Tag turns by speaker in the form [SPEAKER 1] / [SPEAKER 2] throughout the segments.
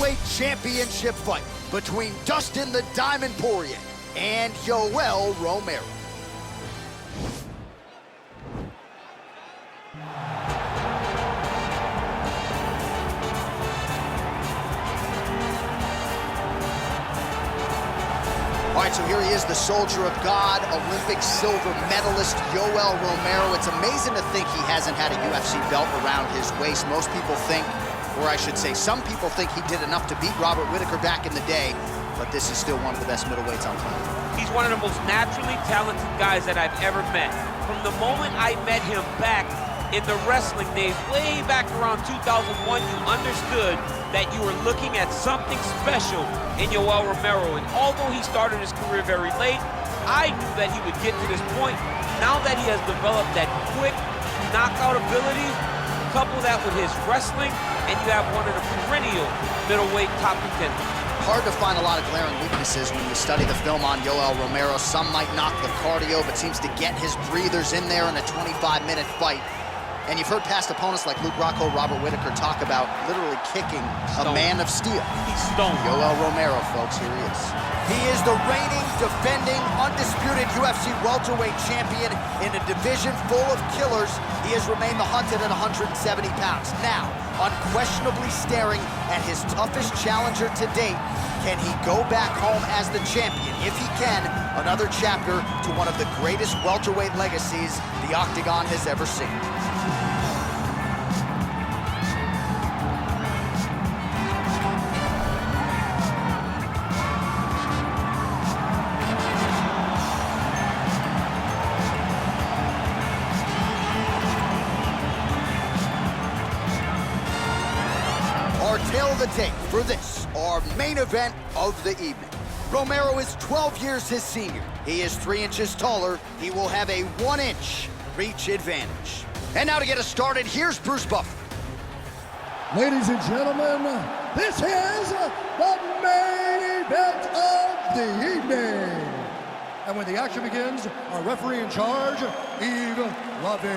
[SPEAKER 1] welterweight championship fight between Dustin the Diamond Poirier and Yoel Romero. All right, so here he is, the soldier of God, Olympic silver medalist, Yoel Romero. It's amazing to think he hasn't had a UFC belt around his waist. Most people think, or I should say, some people think he did enough to beat Robert Whittaker back in the day, but this is still one of the best middleweights on planet.
[SPEAKER 2] He's one of the most naturally talented guys that I've ever met. From the moment I met him back in the wrestling days, way back around 2001, you understood that you were looking at something special in Yoel Romero. And although he started his career very late, I knew that he would get to this point. Now that he has developed that quick knockout ability, couple that with his wrestling, and you have one of the perennial middleweight top contenders.
[SPEAKER 1] Hard to find a lot of glaring weaknesses when you study the film on Yoel Romero. Some might knock the cardio, but seems to get his breathers in there in a 25-minute fight. And you've heard past opponents like Luke Rockhold, Robert Whittaker talk about literally kicking a man of steel.
[SPEAKER 2] He's stoned.
[SPEAKER 1] Yoel Romero, folks, here he is. He is the reigning, defending, undisputed UFC welterweight champion in a division full of killers. He has remained the hunted at 170 pounds. Now, unquestionably staring at his toughest challenger to date. Can he go back home as the champion? If he can, another chapter to one of the greatest welterweight legacies the Octagon has ever seen. Our tale of the tape for this, our main event of the evening. Romero is 12 years his senior. He is 3 inches taller. He will have a 1-inch reach advantage. And now to get us started, here's Bruce Buffer.
[SPEAKER 3] Ladies and gentlemen, this is the main event of the evening. And when the action begins, our referee in charge, Yves Loving.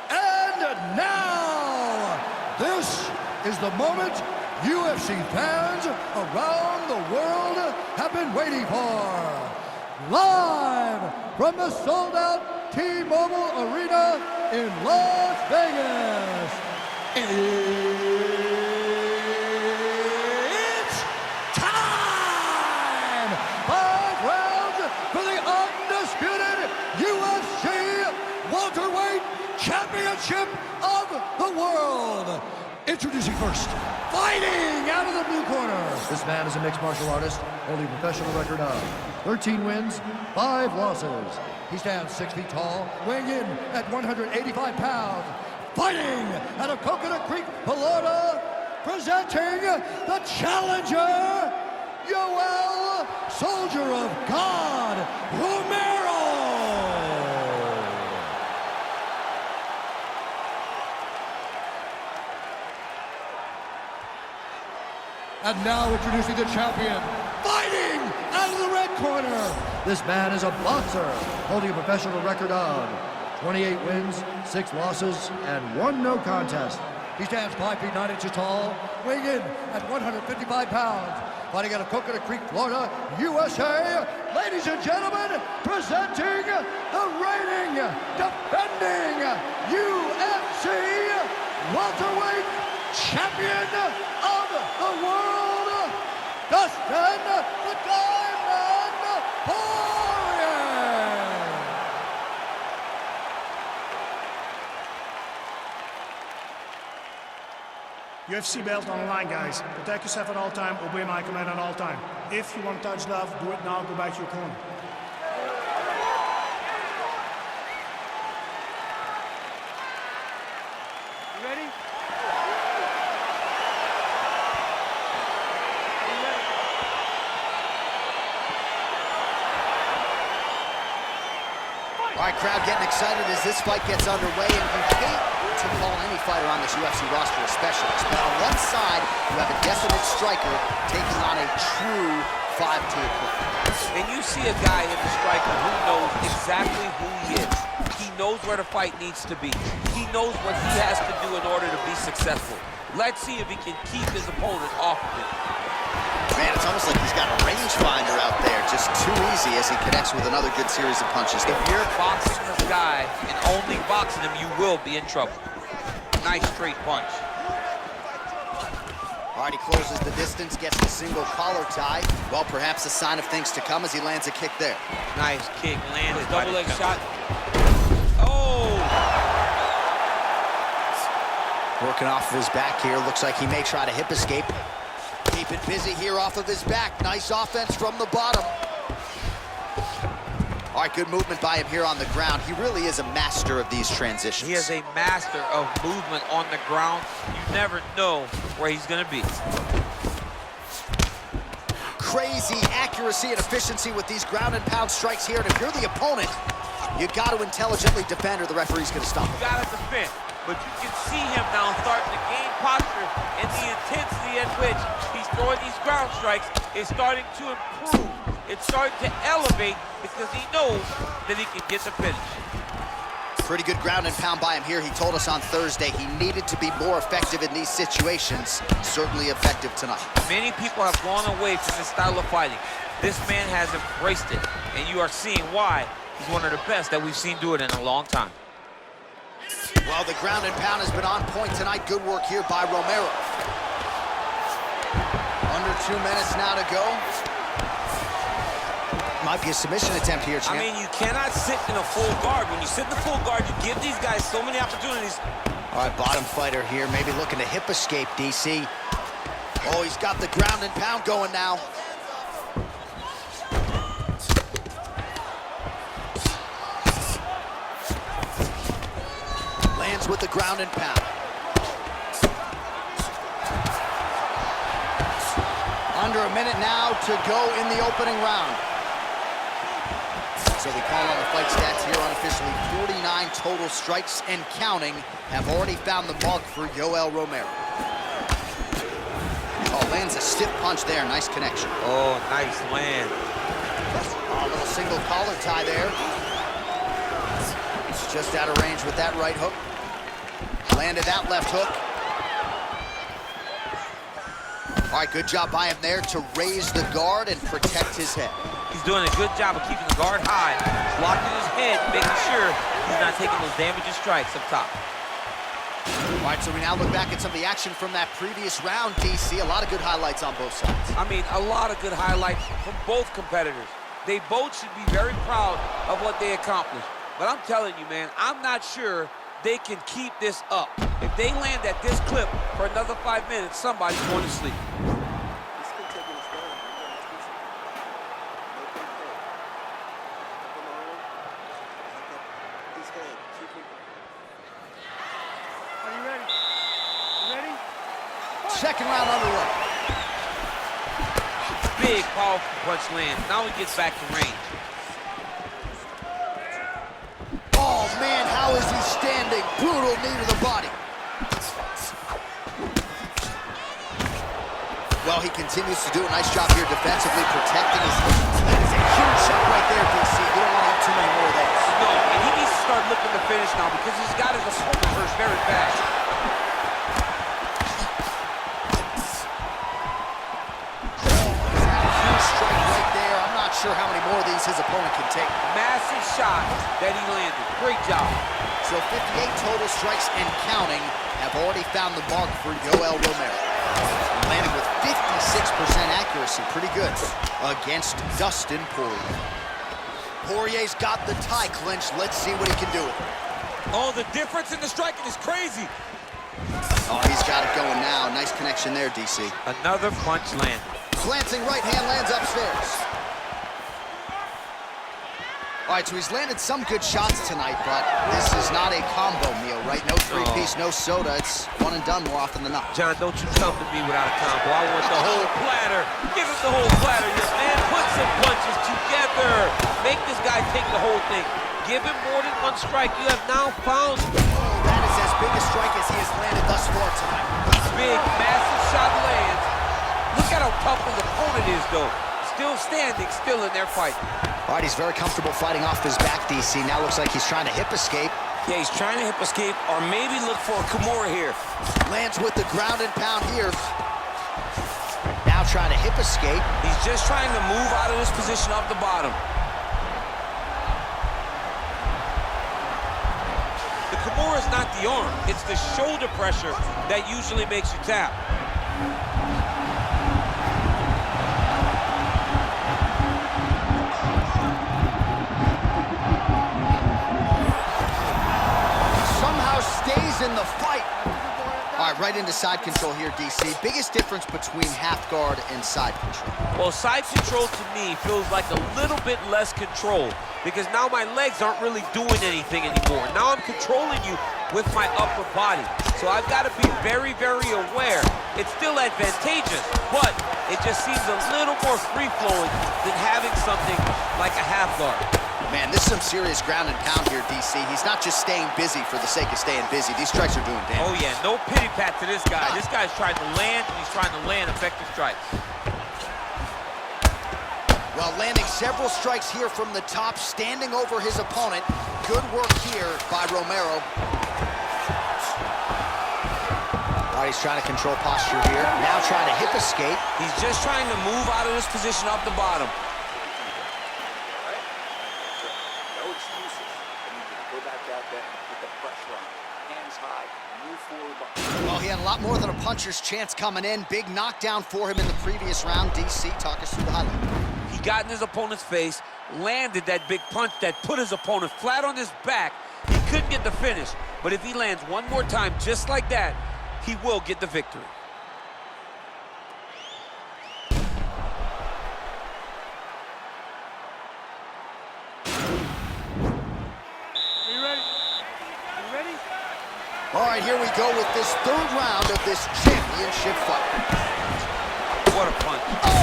[SPEAKER 3] And now, this is the moment UFC fans around the world have been waiting for. Live from the sold-out T-Mobile Arena in Las Vegas, it's time! 5 rounds for the undisputed UFC welterweight championship of the world. Introducing first, fighting out of the blue corner. This man is a mixed martial artist, holding a professional record of 13 wins, 5 losses. He stands 6 feet tall, weighing in at 185 pounds. Fighting out of Coconut Creek, Florida, presenting the challenger, Yoel, Soldier of God, Romero. And now introducing the champion, fighting out of the red corner. This man is a boxer, holding a professional record of 28 wins, 6 losses, and 1 no contest. He stands 5 feet 9 inches tall, weighing in at 155 pounds. Fighting out of Coconut Creek, Florida, USA. Ladies and gentlemen, presenting the reigning, defending UFC welterweight champion of the world, Dustin the Diamond Poirier.
[SPEAKER 4] UFC belt on the line, guys. Protect yourself at all time, obey my command at all time. If you want to touch love, do it now, go back to your corner.
[SPEAKER 2] You ready?
[SPEAKER 1] All right, crowd getting excited as this fight gets underway, and you hate to call any fighter on this UFC roster a specialist, but on one side, you have a definite striker taking on a true 5-tier player.
[SPEAKER 2] And you see a guy in the striker who knows exactly who he is. He knows where the fight needs to be. He knows what he has to do in order to be successful. Let's see if he can keep his opponent off of it.
[SPEAKER 1] Man, it's almost like he's got a rangefinder out there. Just too easy as he connects with another good series of punches.
[SPEAKER 2] If you're boxing this guy and only boxing him, you will be in trouble. Nice straight punch.
[SPEAKER 1] All right, he closes the distance, gets the single collar tie. Well, perhaps a sign of things to come as he lands a kick there.
[SPEAKER 2] Nice kick, landed. Double leg shot. Oh!
[SPEAKER 1] Working off of his back here. Looks like he may try to hip escape. Keep it busy here off of his back. Nice offense from the bottom. All right, good movement by him here on the ground. He really is a master of these transitions.
[SPEAKER 2] He is a master of movement on the ground. You never know where he's gonna be.
[SPEAKER 1] Crazy accuracy and efficiency with these ground and pound strikes here. And if you're the opponent, you got to intelligently defend or the referee's gonna stop him.
[SPEAKER 2] You gotta defend, but you can see him now starting to gain posture, and the intensity at which he's throwing these ground strikes is starting to improve. It's starting to elevate because he knows that he can get the finish.
[SPEAKER 1] Pretty good ground and pound by him here. He told us on Thursday he needed to be more effective in these situations. Certainly effective tonight.
[SPEAKER 2] Many people have gone away from this style of fighting. This man has embraced it, and you are seeing why he's one of the best that we've seen do it in a long time.
[SPEAKER 1] Well, the ground and pound has been on point tonight. Good work here by Romero. Under 2 minutes now to go. Might be a submission attempt here, champ.
[SPEAKER 2] I mean, you cannot sit in a full guard. When you sit in the full guard, you give these guys so many opportunities.
[SPEAKER 1] All right, bottom fighter here, maybe looking to hip escape, DC. Oh, he's got the ground and pound going now. Lands with the ground and pound. Under a minute now to go in the opening round. So we call on the fight stats here unofficially. 49 total strikes and counting have already found the mark for Yoel Romero. Oh, lands a stiff punch there. Nice connection.
[SPEAKER 2] Oh, nice land.
[SPEAKER 1] Oh, a little single collar tie there. Just out of range with that right hook. Landed that left hook. All right, good job by him there to raise the guard and protect his head.
[SPEAKER 2] He's doing a good job of keeping the guard high, blocking his head, making sure he's not taking those damaging strikes up top.
[SPEAKER 1] All right, so we now look back at some of the action from that previous round, DC. A lot of good highlights on both sides.
[SPEAKER 2] I mean, a lot of good highlights from both competitors. They both should be very proud of what they accomplished. But I'm telling you, man, I'm not sure they can keep this up. If they land at this clip for another 5 minutes, somebody's going to sleep.
[SPEAKER 1] Second round underway.
[SPEAKER 2] Big, powerful punch lands. Now he gets back to range.
[SPEAKER 1] Oh, man, how is he standing? Brutal knee to the body. Well, he continues to do a nice job here defensively, protecting his knee. That is a huge shot right there, DC. You don't want to have too many more of those.
[SPEAKER 2] No, and he needs to start looking to finish now because he's got his opponent hurt very fast.
[SPEAKER 1] Sure how many more of these his opponent can take.
[SPEAKER 2] Massive shot that he landed. Great job.
[SPEAKER 1] So 58 total strikes and counting have already found the mark for Yoel Romero. Landing with 56% accuracy. Pretty good against Dustin Poirier. Poirier's got the tie clinched. Let's see what he can do with it.
[SPEAKER 2] Oh, the difference in the striking is crazy.
[SPEAKER 1] Oh, he's got it going now. Nice connection there, DC.
[SPEAKER 2] Another punch landed.
[SPEAKER 1] Glancing right hand lands upstairs. All right, so he's landed some good shots tonight, but this is not a combo meal, right? No three-piece, no soda. It's one and done more often than not.
[SPEAKER 2] John, don't you come to me without a combo. I want the whole platter. Give him the whole platter, young man. Put some punches together. Make this guy take the whole thing. Give him more than one strike. You have now found...
[SPEAKER 1] That is as big a strike as he has landed thus far tonight.
[SPEAKER 2] Big, massive shot lands. Look at how tough his opponent is, though. Still standing, still in their fight.
[SPEAKER 1] All right, he's very comfortable fighting off his back, DC. Now looks like he's trying to hip escape.
[SPEAKER 5] Yeah, he's trying to hip escape or maybe look for a Kimura here.
[SPEAKER 1] Lands with the ground and pound here. Now trying to hip escape.
[SPEAKER 5] He's just trying to move out of this position off the bottom.
[SPEAKER 2] The Kimura is not the arm. It's the shoulder pressure that usually makes you tap.
[SPEAKER 1] Somehow stays in the fight. All right, right into side control here, DC. Biggest difference between half guard and side control?
[SPEAKER 2] Well, side control to me feels like a little bit less control because now my legs aren't really doing anything anymore. Now I'm controlling you with my upper body. So I've got to be very, very aware. It's still advantageous, but it just seems a little more free-flowing than having something like a half guard.
[SPEAKER 1] Man, this is some serious ground and pound here, DC. He's not just staying busy for the sake of staying busy. These strikes are doing damage.
[SPEAKER 2] Oh, yeah, no pity pat to this guy. This guy's trying to land, and he's trying to land effective strikes.
[SPEAKER 1] Well, landing several strikes here from the top, standing over his opponent. Good work here by Romero. All right, he's trying to control posture here. Now trying to hip escape.
[SPEAKER 5] He's just trying to move out of this position off the bottom.
[SPEAKER 1] Well, he had a lot more than a puncher's chance coming in. Big knockdown for him in the previous round. DC, talk us through the highlight.
[SPEAKER 2] He got in his opponent's face, landed that big punch that put his opponent flat on his back. He couldn't get the finish, but if he lands one more time just like that, he will get the victory.
[SPEAKER 1] All right, here we go with this third round of this championship fight.
[SPEAKER 2] What a punch.
[SPEAKER 1] Oh!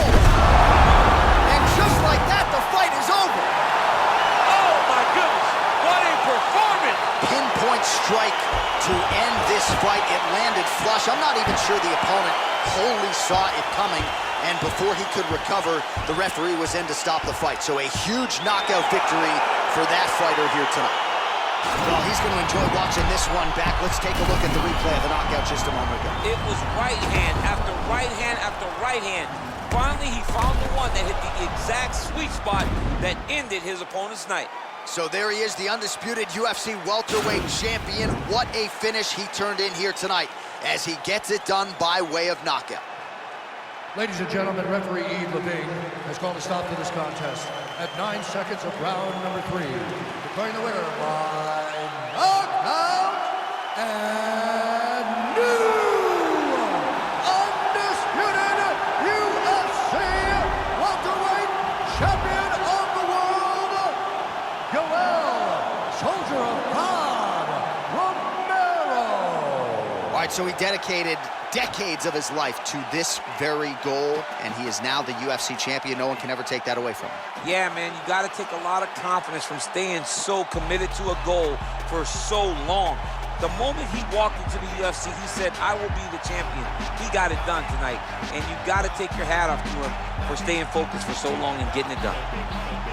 [SPEAKER 1] And just like that, the fight is over.
[SPEAKER 2] Oh, my goodness. What a performance.
[SPEAKER 1] Pinpoint strike to end this fight. It landed flush. I'm not even sure the opponent wholly saw it coming. And before he could recover, the referee was in to stop the fight. So a huge knockout victory for that fighter here tonight. Well, he's going to enjoy watching this one back. Let's take a look at the replay of the knockout just a moment ago.
[SPEAKER 2] It was right hand after right hand after right hand. Finally, he found the one that hit the exact sweet spot that ended his opponent's night.
[SPEAKER 1] So there he is, the undisputed UFC welterweight champion. What a finish he turned in here tonight as he gets it done by way of knockout.
[SPEAKER 3] Ladies and gentlemen, referee Yves Levine has called a stop to this contest at 9 seconds of round number 3, declaring the winner by knockout and new undisputed UFC welterweight champion of the world, Yoel Soldier of God Romero.
[SPEAKER 1] All right, so he dedicated decades of his life to this very goal, and he is now the UFC champion. No one can ever take that away from him.
[SPEAKER 2] Yeah, man, you got to take a lot of confidence from staying so committed to a goal for so long. The moment he walked into the UFC, he said, I will be the champion. He got it done tonight, and you got to take your hat off to him for staying focused for so long and getting it done.